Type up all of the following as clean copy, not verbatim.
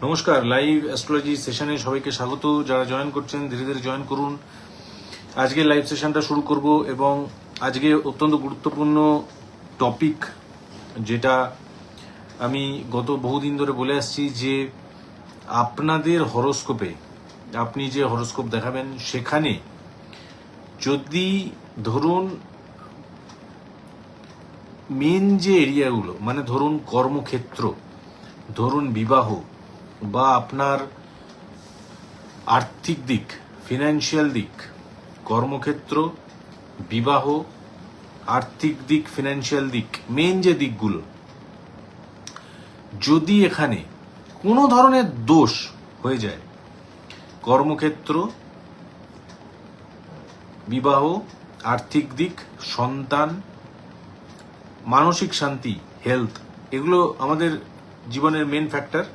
নমস্কার, live astrology সেশনে সবাইকে স্বাগত। যারা জয়েন করছেন ধীরে ধীরে জয়েন করুন। আজকে লাইভ সেশনটা শুরু করব এবং আজকে অত্যন্ত গুরুত্বপূর্ণ টপিক, যেটা আমি গত বহুদিন ধরে বলে আসছি, যে আপনাদের হরোস্কোপে আপনি যে হরোস্কোপ দেখাবেন সেখানে যদি ধরুন মেন যে এরিয়াগুলো, মানে ধরুন কর্মক্ষেত্র, ধরুন বিবাহ, বা আপনার আর্থিক দিক, ফিনান্সিয়াল দিক, কর্মক্ষেত্র, বিবাহ, আর্থিক দিক, ফিনান্সিয়াল দিক, মেন যে দিকগুলো, যদি এখানে কোনো ধরনের দোষ হয়ে যায়, কর্মক্ষেত্র, বিবাহ, আর্থিক দিক, সন্তান, মানসিক শান্তি, হেলথ, এগুলো আমাদের জীবনের মেন ফ্যাক্টর।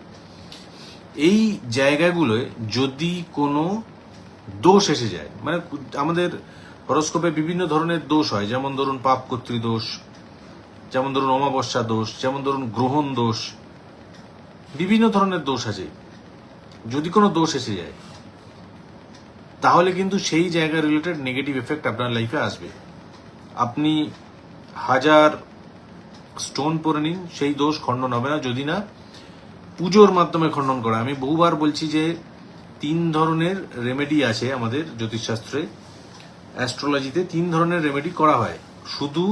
এই জায়গাগুলোয় যদি কোনো দোষ এসে যায়, মানে আমাদের হরোস্কোপে বিভিন্ন ধরনের দোষ হয়, যেমন ধরুন পাপ কর্তৃ দোষ, যেমন ধরুন অমাবস্যা দোষ, যেমন ধরুন গ্রহণ দোষ, বিভিন্ন ধরনের দোষ আছে। যদি কোনো দোষ এসে যায় তাহলে কিন্তু সেই জায়গা রিলেটেড নেগেটিভ এফেক্ট আপনার লাইফে আসবে। আপনি হাজার স্টোন পরে নিন, সেই দোষ খণ্ডন হবে না যদি না পুজোর মাধ্যমে খণ্ডন করা। আমি বহুবার বলছি যে 3 ধরনের রেমেডি আছে আমাদের জ্যোতিষশাস্ত্রে, অ্যাস্ট্রোলজিতে 3 ধরনের রেমেডি করা হয়, শুধু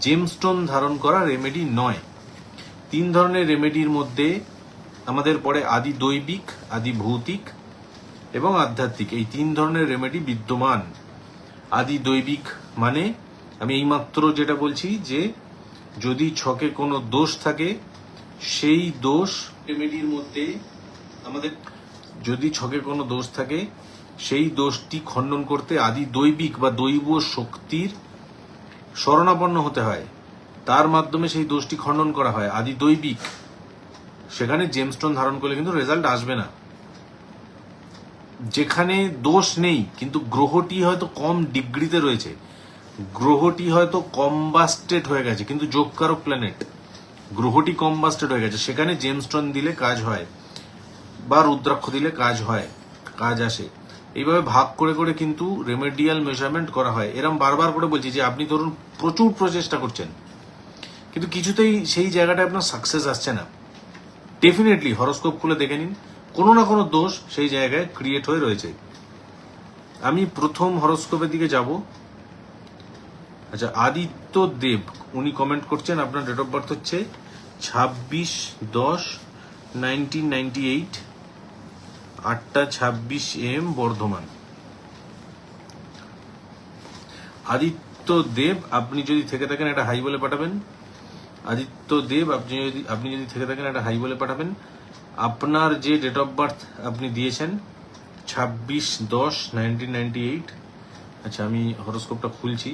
জেমস্টোন ধারণ করা রেমেডি নয়। 3 ধরনের রেমেডির মধ্যে আমাদের পড়ে আদি দৈবিক, আদি ভৌতিক এবং আধ্যাত্মিক। এই 3 ধরনের রেমেডি বিদ্যমান। আদি দৈবিক মানে আমি এইমাত্র যেটা বলছি, যে যদি ছকে কোনো দোষ থাকে সেই দোষ রেমেডির মধ্যে আমাদের, যদি ছকে কোনো দোষ থাকে সেই দোষটি খণ্ডন করতে আদি দৈবিক বা দৈব শক্তির শরণাপন্ন হতে হয়, তার মাধ্যমে সেই দোষটি খণ্ডন করা হয়, আদি দৈবিক। সেখানে জেমস্টোন ধারণ করলে কিন্তু রেজাল্ট আসবে না। যেখানে দোষ নেই কিন্তু গ্রহটি হয়তো কম ডিগ্রিতে রয়েছে, গ্রহটি হয়তো কম্বাস্টেড হয়ে গেছে, কিন্তু যোগকারক প্ল্যানেট, গ্রহটি কম্বাস্টেড হয়ে গেছে, সেখানে জেমস্টোন দিলে কাজ হয়, বা রুদ্রাক্ষ দিলে কাজ হয়, কাজ আসে। এইভাবে ভাগ করে করে কিন্তু রেমেডিয়াল মেজারমেন্ট করা হয়। এরকম বারবার করে বলছি যে আপনি ধরুন প্রচুর প্রচেষ্টা করছেন কিন্তু কিছুতেই সেই জায়গাটায় আপনার সাকসেস আসছে না, ডেফিনেটলি হরোস্কোপ খুলে দেখে নিন, কোনো না কোনো দোষ সেই জায়গায় ক্রিয়েট হয়ে রয়েছে। আমি প্রথম হরোস্কোপের দিকে যাব। আচ্ছা, আদিত্য দেব উনি কমেন্ট করছেন, আপনার ডেট অফ বার্থ হচ্ছে 26/10/1998, 8:26 AM, বর্ধমান। আদিত্য দেব, আপনি যদি থেকে থাকেন একটা হাই বলে পাঠাবেন। আদিত্য দেব, আপনি যদি থেকে থাকেন একটা হাই বলে পাঠাবেন। আপনার যে ডেট অফ বার্থ আপনি দিয়েছেন 26/10/1998। আচ্ছা, আমি হরোস্কোপটা খুলছি।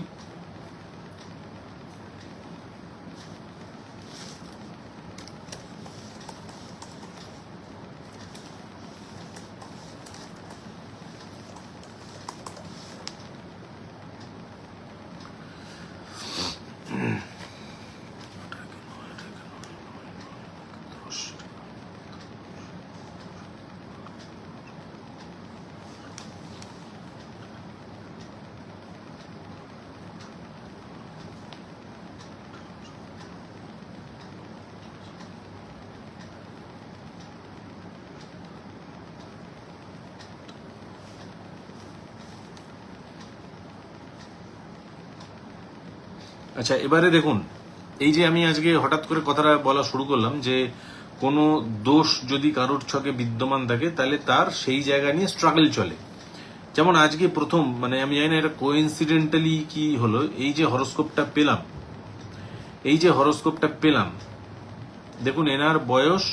আচ্ছা, এবারে দেখুন, এই যে আমি আজকে হঠাৎ করে কথাটা বলা শুরু করলাম, যে কোনো দোষ যদি কারোর ছকে বিদ্যমান থাকে তাহলে তার সেই জায়গা নিয়ে স্ট্রাগল চলে। যেমন আজকে প্রথম, মানে আমি জানি না এটা কোইন্সিডেন্টালি কি হলো, এই যে হরোস্কোপটা পেলাম, দেখুন এনার বয়স,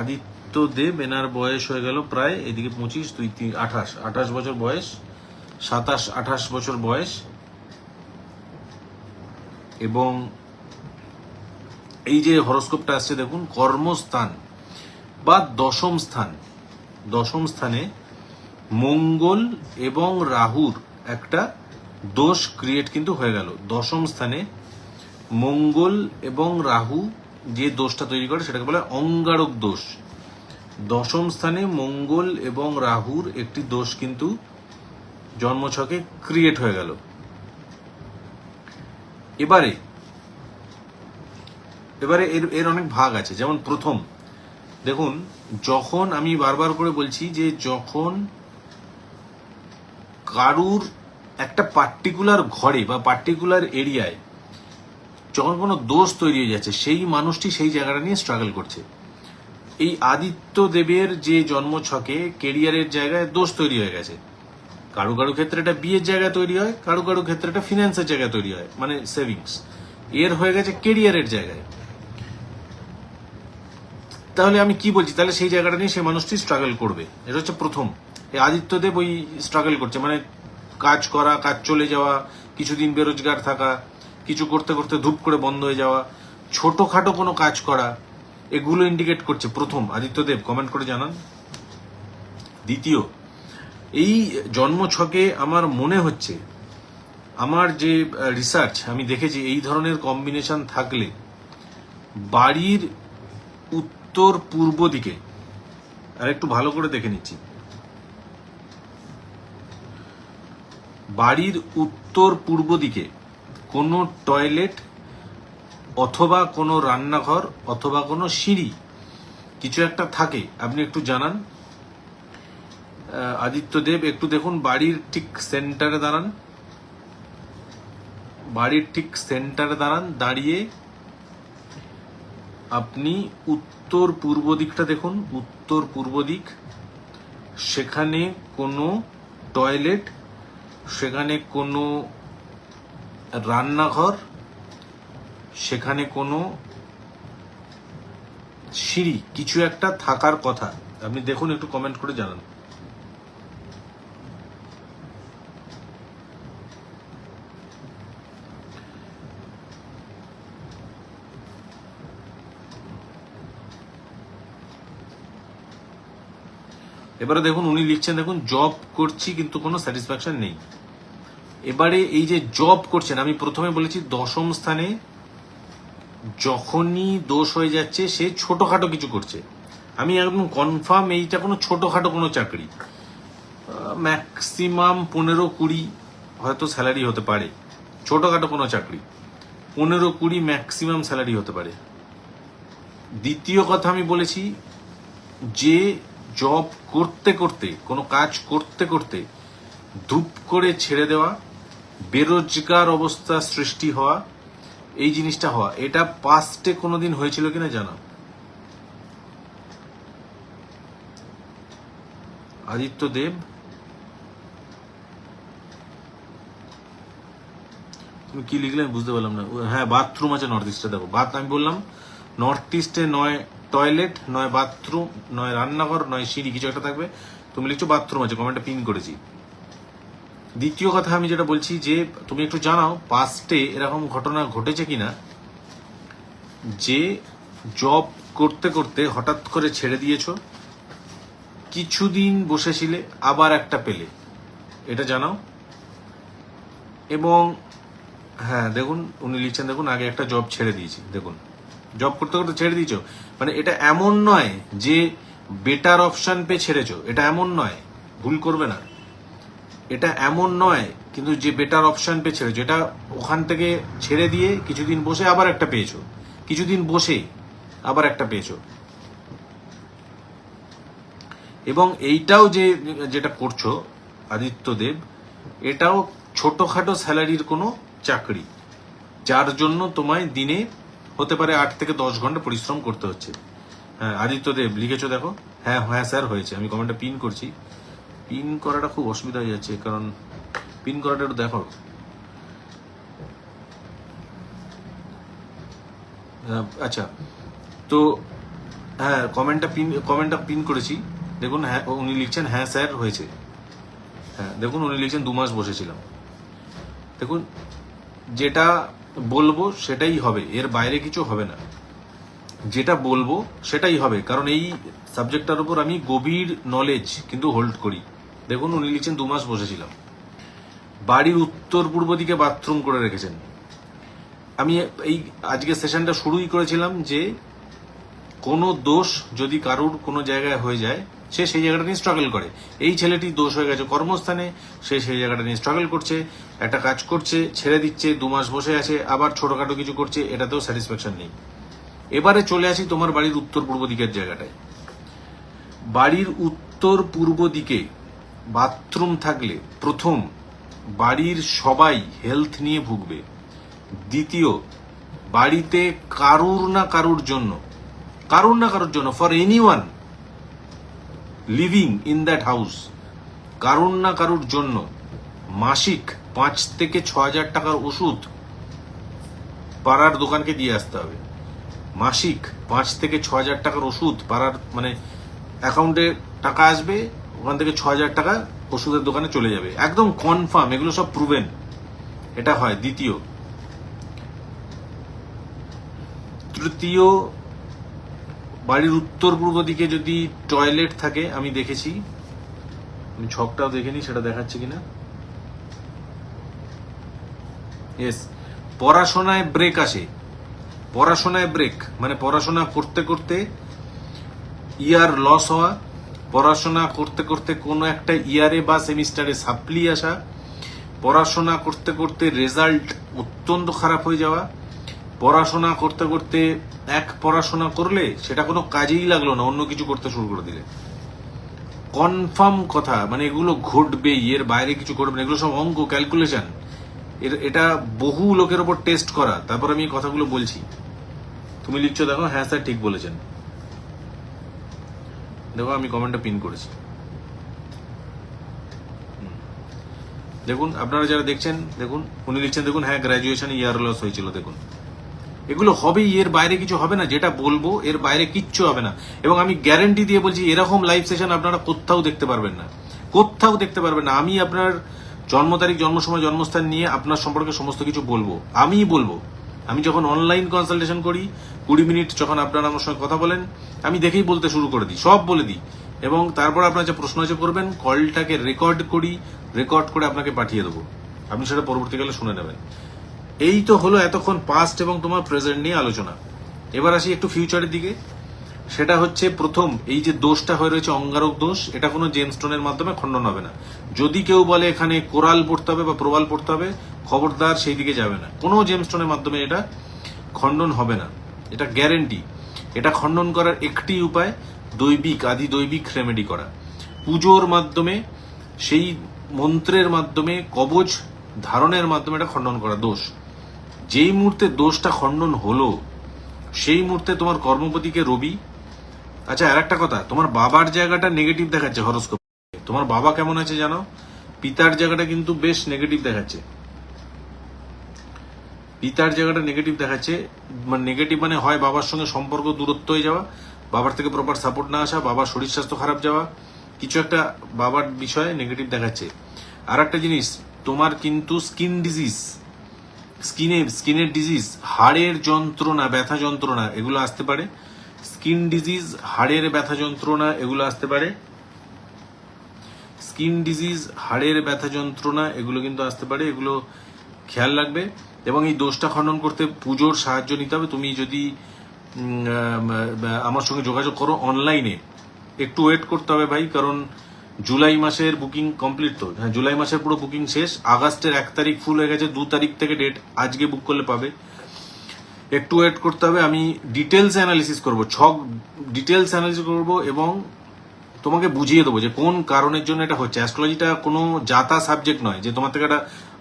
আদিত্য দেব, এনার বয়স হয়ে গেল প্রায় এদিকে 25, 2, 3, 28 বছর বয়স, 27-28 বছর বয়স। এবং এই যে হরোস্কোপটা আসছে দেখুন, কর্মস্থান বা দশম স্থানে মঙ্গল এবং রাহুর একটা দোষ ক্রিয়েট কিন্তু হয়ে গেল। দশম স্থানে মঙ্গল এবং রাহু যে দোষটা তৈরি করে সেটাকে বলে অঙ্গারক দোষ। দশম স্থানে মঙ্গল এবং রাহুর একটি দোষ কিন্তু জন্মছকে ক্রিয়েট হয়ে গেল। এবারে এর অনেক ভাগ আছে। যেমন প্রথম দেখুন, যখন আমি বারবার করে বলছি যে যখন কারুর একটা পার্টিকুলার ঘরে বা পার্টিকুলার এরিয়ায় যখন কোনো দোষ তৈরি হয়ে যাচ্ছে, সেই মানুষটি সেই জায়গাটা নিয়ে স্ট্রাগল করছে। এই আদিত্য দেবের যে জন্মছকে কেরিয়ারের জায়গায় দোষ তৈরি হয়ে গেছে। কারো কারো ক্ষেত্রে এটা বিয়ের জায়গায় তৈরি হয়, কারো কারো ক্ষেত্রে এটা ফিনান্সের জায়গায় তৈরি হয়, মানে সেভিংস। এর হয়ে গেছে কেরিয়ারের জায়গায়। তাহলে আমি কি বলছি, তাহলে সেই জায়গাটা নিয়ে সেই মানুষটি স্ট্রাগল করবে। এটা হচ্ছে প্রথম। এই আদিত্যদেব ওই স্ট্রাগল করছে, মানে কাজ করা, কাজ চলে যাওয়া, কিছুদিন বেরোজগার থাকা, কিছু করতে করতে ধূপ করে বন্ধ হয়ে যাওয়া, ছোটখাটো কোনো কাজ করা, এগুলো ইন্ডিকেট করছে প্রথম। আদিত্যদেব কমেন্ট করে জানান। দ্বিতীয়, এই জন্মছকে আমার মনে হচ্ছে, আমার যে রিসার্চ আমি দেখেছি, এই ধরনের কম্বিনেশন থাকলে বাড়ির উত্তর পূর্ব দিকে, আর একটু ভালো করে দেখে নিচ্ছি, বাড়ির উত্তর পূর্ব দিকে কোনো টয়লেট অথবা কোনো রান্নাঘর অথবা কোনো সিঁড়ি কিছু একটা থাকে, আপনি একটু জানান। আদিত্যদেব একটু দেখুন, বাড়ির ঠিক সেন্টারে দাঁড়ান, বাড়ির ঠিক সেন্টারে দাঁড়ান, দাঁড়িয়ে আপনি উত্তর পূর্ব দিকটা দেখুন। উত্তর পূর্ব দিক, সেখানে কোনো টয়লেট, সেখানে কোনো রান্নাঘর, সেখানে কোনো সিঁড়ি কিছু একটা থাকার কথা। আপনি দেখুন, একটু কমেন্ট করে জানান। এবারে দেখুন, উনি লিখছেন, দেখুন জব করছি কিন্তু কোনো স্যাটিসফ্যাকশন নেই। এবারে এই যে জব করছেন, আমি প্রথমে বলেছি দশম স্থানে যখনই দোষ হয়ে যাচ্ছে সে ছোটখাটো কিছু করছে। আমি একদম কনফার্ম এইটা কোনো ছোটখাটো কোনো চাকরি, ম্যাক্সিমাম 15-20 হয়তো স্যালারি হতে পারে। ছোটখাটো কোনো চাকরি 15-20 ম্যাক্সিমাম স্যালারি হতে পারে। দ্বিতীয় কথা আমি বলেছি যে জব করতে করতে, কোনো কাজ করতে করতে ধূপ করে ছেড়ে দেওয়া, বেরোজগার অবস্থা সৃষ্টি হওয়া, এই জিনিসটা হওয়া, এটা পাস্টে কোনোদিন হয়েছিল কিনা জানা। আদিত্যদেব, তুমি কি লিখলে আমি বুঝতে পারলাম না। হ্যাঁ, বাথরুম আছে নর্থ ইস্টে। দেখো, আমি বললাম নর্থ ইস্টে নয় টয়লেট, নয় বাথরুম, নয় রান্নাঘর, নয় সিঁড়ি, কিছু একটা থাকবে। তুমি লিখছো বাথরুম আছে, কমেন্টটা পিন করেছি। দ্বিতীয় কথা আমি যেটা বলছি যে তুমি একটু জানাও পাস্টে এরকম ঘটনা ঘটেছে কিনা যে জব করতে করতে হঠাৎ করে ছেড়ে দিয়েছো, কিছুদিন বসেছিলে, আবার একটা পেলে, এটা জানাও। এবং হ্যাঁ দেখুন, উনি লিখছেন, দেখুন আগে একটা জব ছেড়ে দিয়েছি। দেখুন, জব করতে করতে ছেড়ে দিয়েছো, মানে এটা এমন নয় যে বেটার অপশন পেয়ে ছেড়েছো, এটা এমন নয়, ভুল করবে না। এটা এমন নয় কিন্তু যে বেটার অপশন পেয়ে ছেড়েছো, এটা ওখান থেকে ছেড়ে দিয়ে কিছুদিন বসে আবার একটা পেয়েছো, কিছুদিন বসে আবার একটা পেয়েছো। এবং এইটাও যেটা করছো আদিত্যদেব, এটাও ছোটখাটো স্যালারির কোনো চাকরি, যার জন্য তোমায় দিনে হতে পারে 8 থেকে 10 ঘন্টা পরিশ্রম করতে হচ্ছে। হ্যাঁ আদিত্যদেব লিখেছো, দেখো। হ্যাঁ হ্যাঁ স্যার হয়েছে, আমি কমেন্টটা পিন করছি। পিন করাটা খুব অসুবিধা হয়ে যাচ্ছে, কারণ পিন করাটা একটু দেখো। আচ্ছা, তো হ্যাঁ কমেন্টটা পিন করেছি। দেখুন, হ্যাঁ উনি লিখছেন, হ্যাঁ স্যার হয়েছে। হ্যাঁ দেখুন, উনি লিখছেন 2 মাস বসেছিলাম। দেখুন, যেটা বলবো সেটাই হবে, এর বাইরে কিছু হবে না। যেটা বলবো সেটাই হবে, কারণ এই সাবজেক্টটার উপর আমি গভীর নলেজ কিন্তু হোল্ড করি। দেখুন, উনি লিখছেন 2 মাস বসেছিলাম, বাড়ির উত্তর পূর্ব দিকে বাথরুম করে রেখেছেন। আমি এই আজকে সেশনটা শুরুই করেছিলাম যে কোনো দোষ যদি কারুর কোনো জায়গায় হয়ে যায়, সে সেই জায়গাটা নিয়ে স্ট্রাগল করে। এই ছেলেটি দোষ হয়ে গেছে কর্মস্থানে, সে সেই জায়গাটা নিয়ে স্ট্রাগল করছে, একটা কাজ করছে, ছেড়ে দিচ্ছে, 2 মাস বসে আছে, আবার ছোটখাটো কিছু করছে, এটাতেও স্যাটিসফ্যাকশন নেই। এবারে চলে আসি তোমার বাড়ির উত্তর পূর্ব দিকের জায়গাটায়। বাড়ির উত্তর পূর্ব দিকে বাথরুম থাকলে প্রথম, বাড়ির সবাই হেলথ নিয়ে ভুগবে। দ্বিতীয়, বাড়িতে কারুর না কারুর জন্য for anyone living in that house, কারুর না কারুর জন্য মাসিক 5 থেকে 6,000 টাকার ওষুধ পাড়ার দোকানকে দিয়ে আসতে হবে। মাসিক 5 থেকে 6,000 টাকার ওষুধ পাড়ার, মানে অ্যাকাউন্টে টাকা আসবে, ওখান থেকে 6,000 টাকা ওষুধের দোকানে চলে যাবে, একদম কনফার্ম, এগুলো সব প্রুভেন, এটা হয়। দ্বিতীয়। তৃতীয়, বাড়ির উত্তর পূর্ব দিকে যদি টয়লেট থাকে, আমি দেখেছি, আমি ছকটাও দেখেনি, সেটা দেখাচ্ছে কিনা। ইয়েস, পড়াশোনায় ব্রেক আসে। পড়াশোনায় ব্রেক মানে পড়াশোনা করতে করতে ইয়ার লস হওয়া, পড়াশোনা করতে করতে কোনো একটা ইয়ারে বা সেমিস্টারে সাপ্লি আসা, পড়াশোনা করতে করতে রেজাল্ট অত্যন্ত খারাপ হয়ে যাওয়া, পড়াশোনা করতে করতে পড়াশোনা করলে সেটা কোনো কাজেই লাগলো না, অন্য কিছু করতে শুরু করে দিলে। কনফার্ম কথা, মানে এগুলো ঘটবেই, এর বাইরে কিছু ঘটবে না, এগুলো সব অঙ্ক, ক্যালকুলেশন। এটা বহু লোকের ওপর টেস্ট করা, তারপর আমি এই কথাগুলো বলছি। তুমি লিখছো, দেখো, হ্যাঁ স্যার ঠিক বলেছেন। দেখো আমি কমেন্টটা পিন করেছি, দেখুন আপনারা যারা দেখছেন, দেখুন উনি লিখছেন, দেখুন হ্যাঁ গ্র্যাজুয়েশনে ইয়ার লস হয়েছিল। দেখুন এগুলো হবেই, এর বাইরে কিছু হবে না, যেটা বলবো এর বাইরে কিচ্ছু হবে না। এবং আমি গ্যারেন্টি দিয়ে বলছি, এরকম লাইভ সেশন আপনারা কোথাও দেখতে পারবেন না, কোথাও দেখতে পারবেন না। আমি আপনার জন্ম তারিখ, জন্ম সময়, জন্মস্থান নিয়ে আপনার সম্পর্কে সমস্ত কিছু বলবো, আমিই বলবো। আমি যখন অনলাইন কনসালটেশন করি, 20 মিনিট যখন আপনারা আমার সঙ্গে কথা বলেন, আমি দেখেই বলতে শুরু করে দিই, সব বলে দিই। এবং তারপর আপনার যে প্রশ্ন আছে করবেন, কলটাকে রেকর্ড করি, রেকর্ড করে আপনাকে পাঠিয়ে দেবো, আপনি সেটা পরবর্তীকালে শুনে নেবেন। এই তো হলো এতক্ষণ পাস্ট এবং তোমার প্রেজেন্ট নিয়ে আলোচনা। এবার আসি একটু ফিউচারের দিকে। সেটা হচ্ছে, প্রথম, এই যে দোষটা হয়ে রয়েছে অঙ্গারক দোষ, এটা কোনো জেমস্টোনের মাধ্যমে খণ্ডন হবে না। যদি কেউ বলে এখানে কোরাল পড়তে হবে বা প্রবাল পড়তে হবে, খবরদার সেই দিকে যাবে না, কোনো জেমস্টোনের মাধ্যমে এটা খণ্ডন হবে না, এটা গ্যারেন্টি। এটা খণ্ডন করার একটি উপায়, দৈবিক, আদি দৈবিক রেমেডি করা, পুজোর মাধ্যমে, সেই মন্ত্রের মাধ্যমে, কবচ ধারণের মাধ্যমে এটা খণ্ডন করা দোষ। যেই মুহূর্তে দোষটা খণ্ডন হলো, সেই মুহূর্তে তোমার কর্মপতিকে রবি। আচ্ছা, আর একটা কথা, তোমার বাবার জায়গাটা নেগেটিভ দেখাচ্ছে হরোস্কোপ। তোমার বাবা কেমন আছে জানো? পিতার জায়গাটা কিন্তু বেশ নেগেটিভ দেখাচ্ছে, পিতার জায়গাটা নেগেটিভ দেখাচ্ছে। মানে নেগেটিভ মানে হয় বাবার সঙ্গে সম্পর্ক দূরত্ব হয়ে যাওয়া, বাবার থেকে প্রপার সাপোর্ট না আসা, বাবার শরীর স্বাস্থ্য খারাপ যাওয়া, কিছু একটা বাবার বিষয়ে নেগেটিভ দেখাচ্ছে। আর একটা জিনিস, তোমার কিন্তু স্কিন ডিজিজ, স্কিনের ডিজিজ, হাড়ের যন্ত্রণা, ব্যথা যন্ত্রণা, এগুলো আসতে পারে। স্কিন ডিজিজ, হাড়ের ব্যথা যন্ত্রণা, এগুলো আসতে পারে। স্কিন ডিজিজ, হাড়ের ব্যথা যন্ত্রণা, এগুলো কিন্তু আসতে পারে, এগুলো খেয়াল রাখবে। এবং এই দোষটা খণ্ডন করতে পুজোর সাহায্য নিতে হবে। তুমি যদি আমার সঙ্গে যোগাযোগ করো অনলাইনে, একটু ওয়েট করতে হবে ভাই, কারণ জুলাই মাসের বুকিং কমপ্লিট তো, হ্যাঁ জুলাই মাসের পুরো বুকিং শেষ, আগস্টের 1 তারিখ ফুল হয়ে গেছে, 2 তারিখ থেকে ডেট, আজকে বুক করলে পাবে। একটু ওয়েট করতে হবে, আমি ডিটেলস অ্যানালিসিস করবো, ডিটেলস অ্যানালিসিস করবো এবং তোমাকে বুঝিয়ে দেবো যে কোন কারণের জন্য এটা হচ্ছে। অ্যাস্ট্রোলজিটা কোনো জাতা সাবজেক্ট নয় যে তোমার থেকে একটা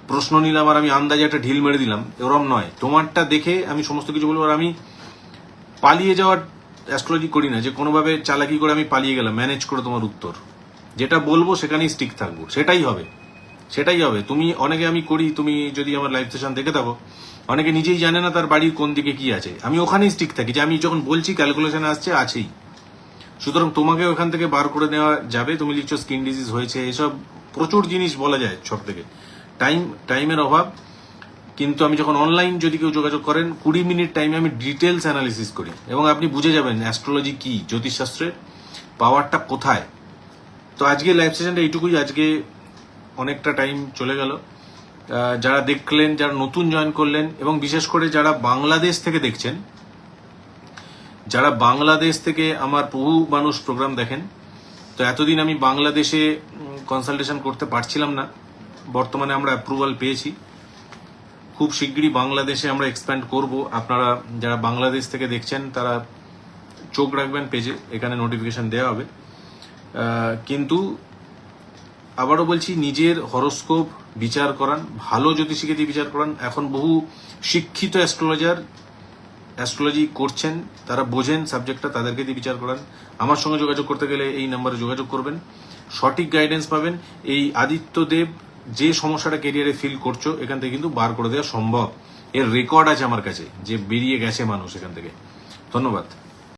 প্রশ্ন নিলাম আর আমি আন্দাজে একটা ঢিল মেরে দিলাম, এরকম নয়। তোমারটা দেখে আমি সমস্ত কিছু বলবো। আর আমি পালিয়ে যাওয়ার অ্যাস্ট্রোলজি করি না, যে কোনোভাবে চালাকি করে আমি পালিয়ে গেলাম, ম্যানেজ করে তোমার উত্তর যেটা বলবো সেখানেই স্টিক থাকবো, সেটাই হবে, সেটাই হবে। তুমি অনেকে আমি করি, তুমি যদি আমার লাইভ সেশন দেখে থাকো, অনেকে নিজেই জানে না তার বাড়ির কোন দিকে কি আছে, আমি ওখানেই স্টিক থাকি, যে আমি যখন বলছি ক্যালকুলেশন আসছে, আছেই। সুতরাং তোমাকে ওখান থেকে বার করে নেওয়া যাবে। তুমি লিখছো স্কিন ডিজিজ হয়েছে, এসব প্রচুর জিনিস বলা যায় সব থেকে, টাইমের অভাব। কিন্তু আমি যখন অনলাইন যদি কেউ যোগাযোগ করেন, 20 মিনিট টাইমে আমি ডিটেলস অ্যানালিসিস করি এবং আপনি বুঝে যাবেন অ্যাস্ট্রোলজি কি, জ্যোতিষশাস্ত্রের পাওয়ারটা কোথায়। তো আজকে লাইভ সেশনটা এইটুকুই, আজকে অনেকটা টাইম চলে গেল। যারা দেখলেন, যারা নতুন জয়েন করলেন, এবং বিশেষ করে যারা বাংলাদেশ থেকে দেখছেন, যারা বাংলাদেশ থেকে আমার বহু মানুষ প্রোগ্রাম দেখেন। তো এতদিন আমি বাংলাদেশে কনসালটেশন করতে পারছিলাম না, বর্তমানে আমরা অ্যাপ্রুভাল পেয়েছি। খুব শিগগিরই বাংলাদেশে আমরা এক্সপ্যান্ড করব। আপনারা যারা বাংলাদেশ থেকে দেখছেন তারা চোখ রাখবেন পেজে, এখানে নোটিফিকেশন দেওয়া হবে। কিন্তু আবারও বলছি, নিজের হরোস্কোপ বিচার করান, ভালো জ্যোতিষীকে দিয়ে বিচার করান। এখন বহু শিক্ষিত অ্যাস্ট্রোলজি করছেন, তারা বোঝেন সাবজেক্টটা, তাদেরকে দিয়ে বিচার করান। আমার সঙ্গে যোগাযোগ করতে গেলে এই নাম্বারে যোগাযোগ করবেন, সঠিক গাইডেন্স পাবেন। এই আদিত্যদেব যে সমস্যাটা কেরিয়ারে ফিল করছো, এখান থেকে কিন্তু বার করে দেওয়া সম্ভব। এর রেকর্ড আছে আমার কাছে, যে বেরিয়ে গেছে মানুষ এখান থেকে। ধন্যবাদ।